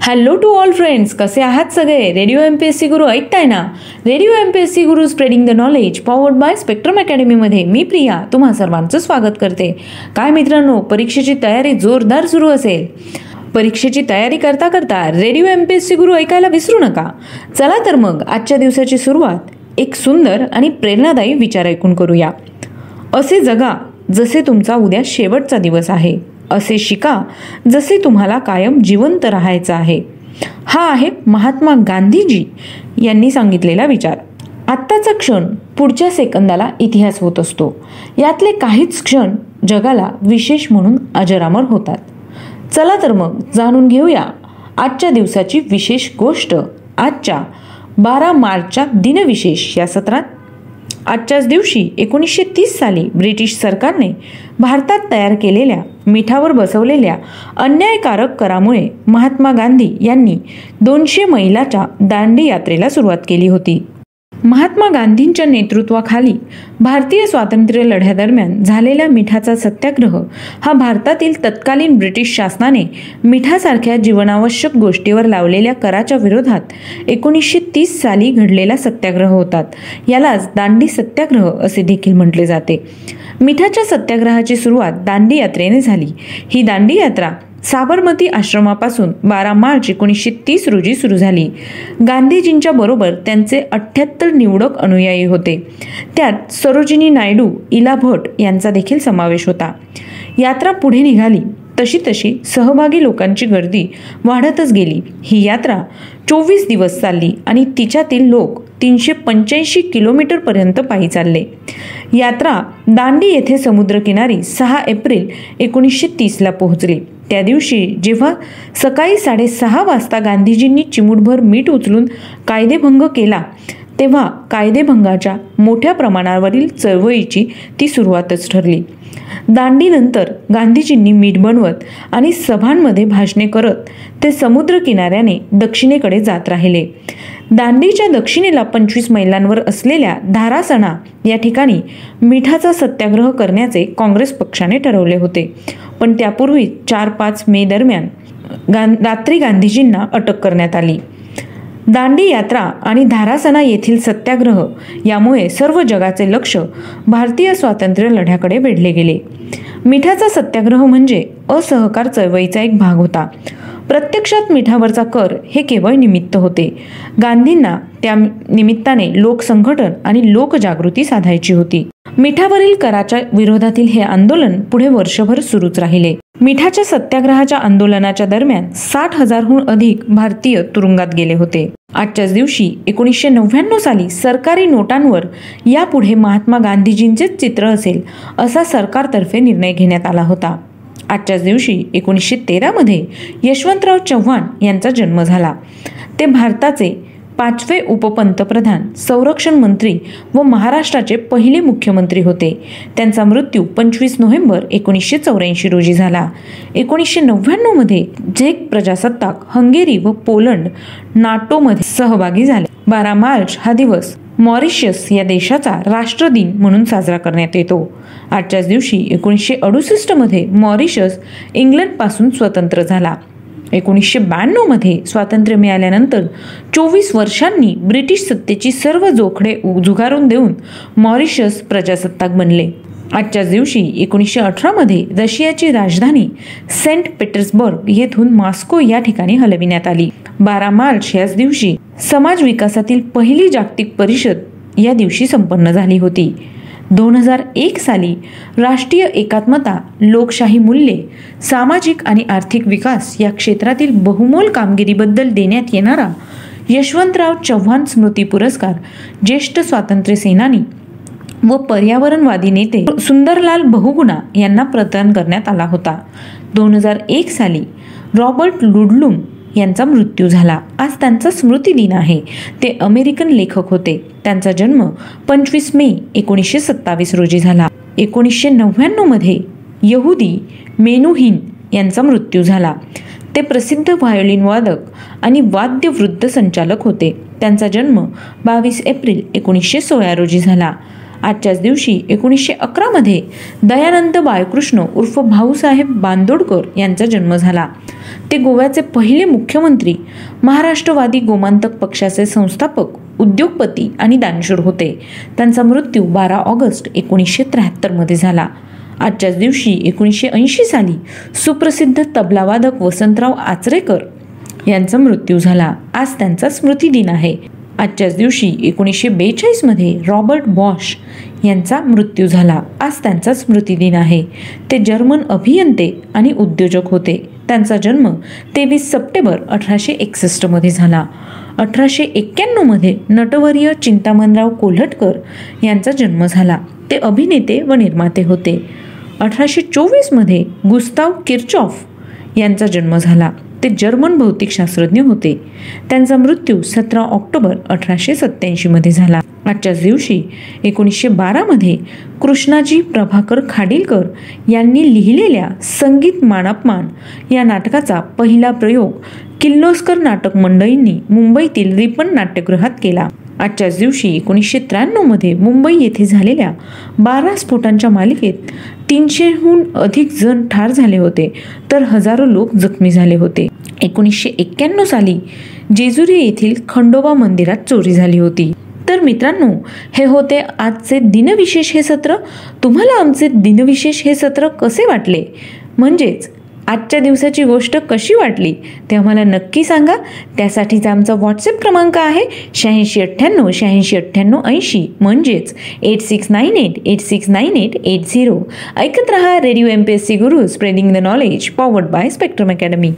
Hello to all friends, कसे आहात सगळे? रेडिओ MPSC गुरु ऐकताय ना? Radio MPSC Guru spreading the knowledge powered by Spectrum अकॅडमीमध्ये मी प्रिया तुम्हा सर्वांचं स्वागत करते. काय मित्रांनो, परीक्षेची तयारी जोरदार सुरू असेल. परीक्षेची तयारी करता करता रेडिओ MPSC गुरु ऐकायला विसरू नका. चला तर मग आजच्या दिवसाची सुरुवात एक सुंदर आणि प्रेरणादायी विचार ऐकून करूया. असे जगा जसे तुमचा उद्या शेवटचा दिवस आहे. असे शिका जसे तुम्हाला कायम जिवंत राहायचं आहे. हा आहे महात्मा गांधीजी यांनी सांगितलेला विचार. आत्ताचा क्षण पुढच्या सेकंदाला इतिहास होत असतो. यातले काहीच क्षण जगाला विशेष म्हणून अजरामर होतात. चला तर मग जाणून घेऊया आजच्या दिवसाची विशेष गोष्ट आजच्या 12 मार्चच्या दिनविशेष या सत्रात. आजच्याच दिवशी 1930 साली ब्रिटिश सरकारने भारतात तयार केलेल्या मिठावर बसवलेल्या अन्यायकारक करामुळे महात्मा गांधी यांनी 200 मैलाच्या दांडी यात्रेला सुरुवात केली होती. महात्मा गांधींच्या नेतृत्वाखाली भारतीय स्वातंत्र्य लढ्यादरम्यान झालेला मिठाचा सत्याग्रह हा भारतातील तत्कालीन ब्रिटिश शासनाने मिठासारख्या जीवनावश्यक गोष्टीवर लावलेल्या कराच्या विरोधात 1930 साली घडलेला सत्याग्रह होता. यालाच दांडी सत्याग्रह असे देखील म्हटले जाते. मिठाच्या सत्याग्रहाची सुरुवात दांडी यात्रेने झाली. ही दांडी यात्रा साबरमती आश्रमापासून 12 मार्च 1930 रोजी सुरू झाली. गांधीजींच्या बरोबर त्यांचे 78 निवडक अनुयायी होते. त्यात सरोजिनी नायडू, इला भट यांचा देखील समावेश होता. यात्रा पुढे निघाली तशी तशी सहभागी लोकांची गर्दी वाढतच गेली. ही यात्रा 24 दिवस चालली आणि तिच्यातील लोक 385 किलोमीटर पर्यंत पायी चालले. यात्रा दांडी येथे समुद्रकिनारी 6 एप्रिल 1930 ला पोहोचली. त्या दिवशी जेव्हा सकाळी 6:30 वाजता गांधीजींनी चिमूटभर मीठ उचलून कायदेभंग केला तेव्हा कायदेभंगाच्या मोठ्या प्रमाणावरील चळवळीची ती सुरुवातच ठरली. दांडीनंतर गांधीजींनी मीठ बनवत आणि सभांमध्ये भाषणे करत ते समुद्र किनाऱ्याने दक्षिणेकडे जात राहिले. दांडीच्या दक्षिणेला 25 मैलांवर असलेल्या धारासणा या ठिकाणी मिठाचा सत्याग्रह करण्याचे काँग्रेस पक्षाने ठरवले होते. पण त्यापूर्वी 4-5 मे दरम्यान रात्री गांधीजींना अटक करण्यात आली. दांडी यात्रा आणि धारासणा येथील सत्याग्रह यामुळे सर्व जगाचे लक्ष भारतीय स्वातंत्र्य लढ्याकडे वेधले गेले. मिठाचा सत्याग्रह म्हणजे असहकार चळवळीचा एक भाग होता. प्रत्यक्षात मिठावरचा कर हे केवळ निमित्त होते. गांधींना त्या निमित्ताने लोकसंघटन आणि लोकजागृती साधायची होती. मिठावरील कराच्या विरोधातील हे आंदोलन पुढे वर्षभर सुरूच राहिले. मिठाच्या सत्याग्रहाच्या आंदोलनाच्या दरम्यान 60,000हून अधिक भारतीय तुरुंगात गेले होते. आजच्याच दिवशी 1999 साली सरकारी नोटांवर यापुढे महात्मा गांधीजींचेच चित्र असेल असा सरकारतर्फे निर्णय घेण्यात आला होता. आजच्याच दिवशी 1913 यशवंतराव चव्हाण यांचा जन्म झाला. ते भारताचे 5वे उपपंतप्रधान, संरक्षण मंत्री व महाराष्ट्राचे पहिले मुख्यमंत्री होते. त्यांचा मृत्यू 25 नोव्हेंबर 1984 रोजी झाला. 1999 झेक प्रजासत्ताक हंगेरी व पोलंड नाटोमध्ये सहभागी झाले. 12 मार्च हा दिवस मॉरिशस या देशाचा राष्ट्रदिन म्हणून साजरा करण्यात येतो. आजच्याच दिवशी 1968 मॉरिशस इंग्लंडपासून स्वतंत्र झाला. 1992 स्वातंत्र्य मिळाल्यानंतर 24 वर्षांनी ब्रिटिश सत्तेची सर्व जोखडे झुगारून देऊन मॉरिशस प्रजासत्ताक बनले. आजच्याच दिवशी 1918 रशियाची राजधानी सेंट पीटर्सबर्ग येथून मॉस्को या ठिकाणी हलविण्यात आली. 12 मार्च याच दिवशी समाज विकासातील पहिली जागतिक परिषद या दिवशी संपन्न झाली होती. 2001 साली राष्ट्रीय एकात्मता, लोकशाही मूल्ये, सामाजिक आणि आर्थिक विकास या क्षेत्रातील बहुमोल कामगिरीबद्दल देण्यात येणारा यशवंतराव चव्हाण स्मृती पुरस्कार ज्येष्ठ स्वातंत्र्य सेनानी व पर्यावरणवादी नेते सुंदरलाल बहुगुणा यांना प्रदान करण्यात आला होता. 2001 साली रॉबर्ट लुडलूम यांचा मृत्यू झाला. आज त्यांचा स्मृती दिन आहे. ते अमेरिकन लेखक होते. त्यांचा जन्म 25 मे 1927 रोजी झाला. 1999 यहुदी मेनुहीन यांचा मृत्यू झाला. ते प्रसिद्ध व्हायोलिन वादक आणि वाद्यवृद्ध संचालक होते. त्यांचा जन्म 22 एप्रिल 1916 रोजी झाला. आजच्याच दिवशी 1911 दयानंद बाळकृष्ण उर्फ भाऊसाहेब बांदोडकर यांचा जन्म झाला. ते गोव्याचे पहिले मुख्यमंत्री, महाराष्ट्रवादी गोमांतक पक्षाचे संस्थापक, उद्योगपती आणि दानशूर होते. त्यांचा मृत्यू 12 ऑगस्ट 1973 झाला. आजच्याच दिवशी 1980 साली सुप्रसिद्ध तबलावादक वसंतराव आचरेकर यांचा मृत्यू झाला. आज त्यांचा स्मृतिदिन आहे. आजच्याच दिवशी 1942 रॉबर्ट बॉश यांचा मृत्यू झाला. आज त्यांचा स्मृतिदिन आहे. ते जर्मन अभियंते आणि उद्योजक होते. त्यांचा जन्म 23 सप्टेंबर 1861 झाला. 1891 नटवर्य चिंतामणराव कोल्हटकर यांचा जन्म झाला. ते अभिनेते व निर्माते होते. 1824 गुस्ताव किर्चॉफ यांचा जन्म झाला. ते जर्मन भौतिकशास्त्रज्ञ होते. त्यांचा मृत्यू 17 ऑक्टोबर 1887 झाला. आजच्याच दिवशी 1912 कृष्णाजी प्रभाकर खाडीलकर यांनी लिहिलेल्या संगीत मानापमान या नाटकाचा पहिला प्रयोग किर्लोस्कर नाटक मंडळींनी मुंबईतील रिपन नाट्यगृहात केला. आजच्याच दिवशी 1993 मुंबई येथे झालेल्या 12 स्फोटांच्या मालिकेत 300हून अधिक जण ठार झाले होते, तर हजारो लोक जखमी झाले होते. 1991 साली जेजुरी येथील खंडोबा मंदिरात चोरी झाली होती. तर मित्रांनो, हे होते आजचे दिनविशेष हे सत्र. तुम्हाला आमचे दिनविशेष हे सत्र कसे वाटले, म्हणजेच आजच्या दिवसाची गोष्ट कशी वाटली ते आम्हाला नक्की सांगा. त्यासाठीचा आमचा व्हॉट्सअप क्रमांक आहे 8698 म्हणजेच 8698869880. ऐकत रहा radio MPSC Guru, spreading the knowledge, powered by spectrum academy.